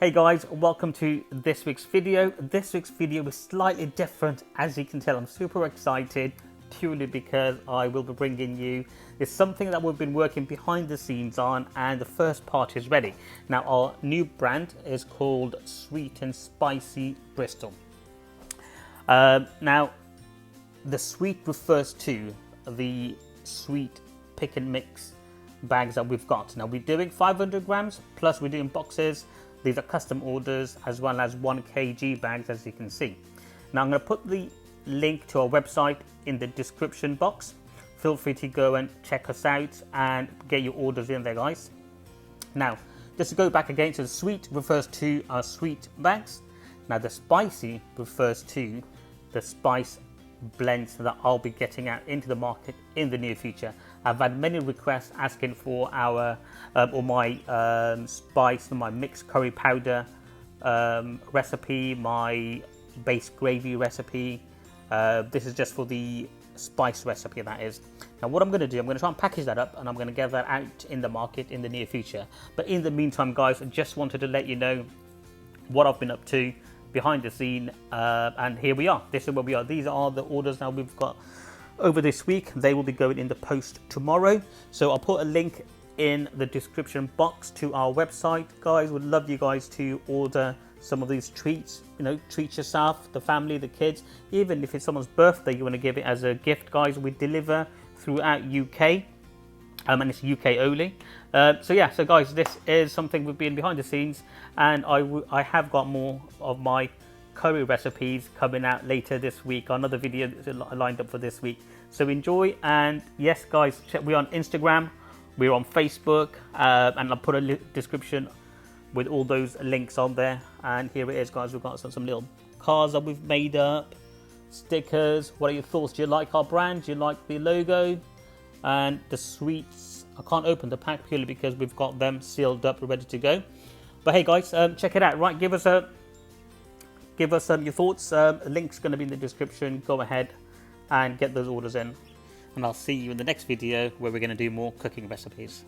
Hey guys, welcome to this week's video. This week's video is slightly different. As you can tell, I'm super excited purely because I will be bringing you is something that we've been working behind the scenes on, and the first part is ready. Now our new brand is called Sweet and Spicy Bristol. Now the sweet refers to the sweet pick and mix bags that we've got. Now we're doing 500 grams plus we're doing boxes. These are custom orders as well as 1 kg bags, as you can see. Now I'm going to put the link to our website in the description box. Feel free to go and check us out and get your orders in there, guys. Now just to go back again, so the sweet refers to our sweet bags. Now the spicy refers to the spice blends that I'll be getting out into the market in the near future. I've had many requests asking for our or my spice, my mixed curry powder recipe, my base gravy recipe. This is just for the spice recipe, that is. Now what I'm going to do, I'm going to try and package that up and I'm going to get that out in the market in the near future. But in the meantime, guys, I just wanted to let you know what I've been up to behind the scene, and here we are. This is where we are. These are the orders now we've got over this week. They will be going in the post tomorrow, so I'll put a link in the description box to our website. Guys, would love you guys to order some of these treats. You know, treat yourself, the family, the kids. Even if it's someone's birthday, you want to give it as a gift, guys. We deliver throughout UK, and it's UK only. So yeah, so guys, this is something we've been behind the scenes, and I have got more of my curry recipes coming out later this week. Another video lined up for this week, so enjoy. And yes, guys, we're on Instagram, we're on Facebook, and I'll put a description with all those links on there. And here it is, guys. We've got some little cards that we've made up, stickers. What are your thoughts? Do you like our brand? Do you like the logo? And the sweets, I can't open the pack purely because we've got them sealed up, ready to go. But hey guys, check it out. Right, give us your thoughts. Link's going to be in the description. Go ahead and get those orders in, and I'll see you in the next video where we're going to do more cooking recipes.